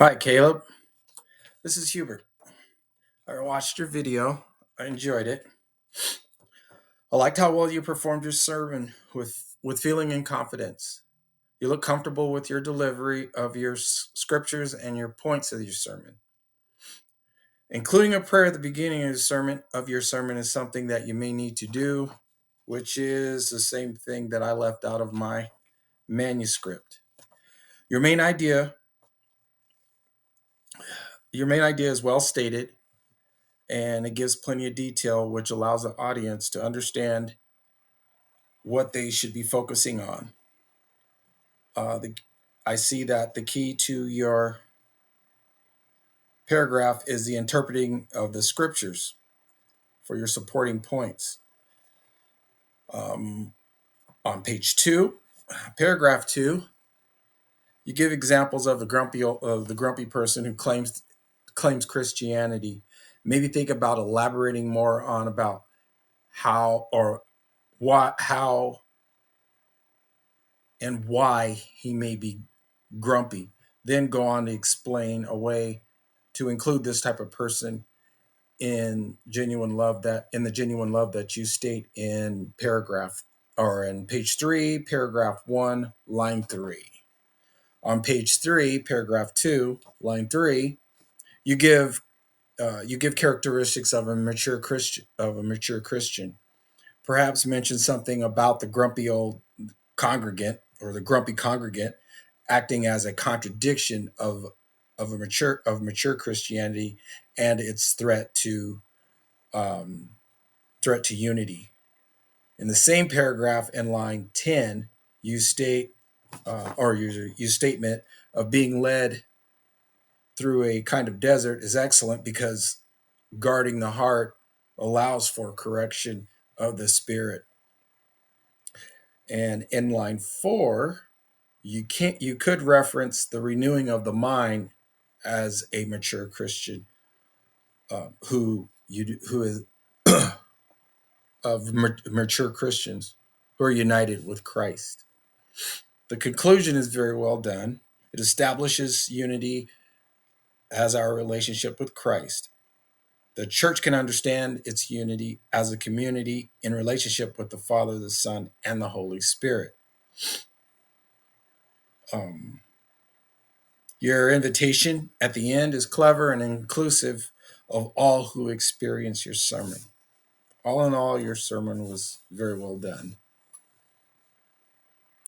Hi, Caleb. This is Hubert. I watched your video. I enjoyed it. I liked how well you performed your sermon with feeling and confidence. You look comfortable with your delivery of your scriptures and your points of your sermon. Including a prayer at the beginning of your sermon is something that you may need to do, which is the same thing that I left out of my manuscript. Your main idea, your main idea is well stated and it gives plenty of detail, which allows the audience to understand what they should be focusing on. I see that the key to your paragraph is the interpreting of the scriptures for your supporting points. On page 2, paragraph 2, you give examples of the grumpy person who claims Christianity. Maybe think about elaborating more on about how or what how and why he may be grumpy. Then go on to explain a way to include this type of person in the genuine love that you state in paragraph or in page 3, paragraph 1, line 3. On page 3, paragraph 2, line 3, you give characteristics of a mature Christian. Perhaps mention something about the grumpy old congregant or the grumpy congregant acting as a contradiction of mature Christianity and its um, threat to unity. In the same paragraph in line 10, you state or your statement of being led through a kind of desert is excellent because guarding the heart allows for correction of the spirit. And in line 4, you could reference the renewing of the mind as a mature Christian who is of mature Christians who are united with Christ. The conclusion is very well done. It establishes unity as our relationship with Christ. The church can understand its unity as a community in relationship with the Father, the Son, and the Holy Spirit. Um, your invitation at the end is clever and inclusive of all who experience your sermon. All in all, your sermon was very well done.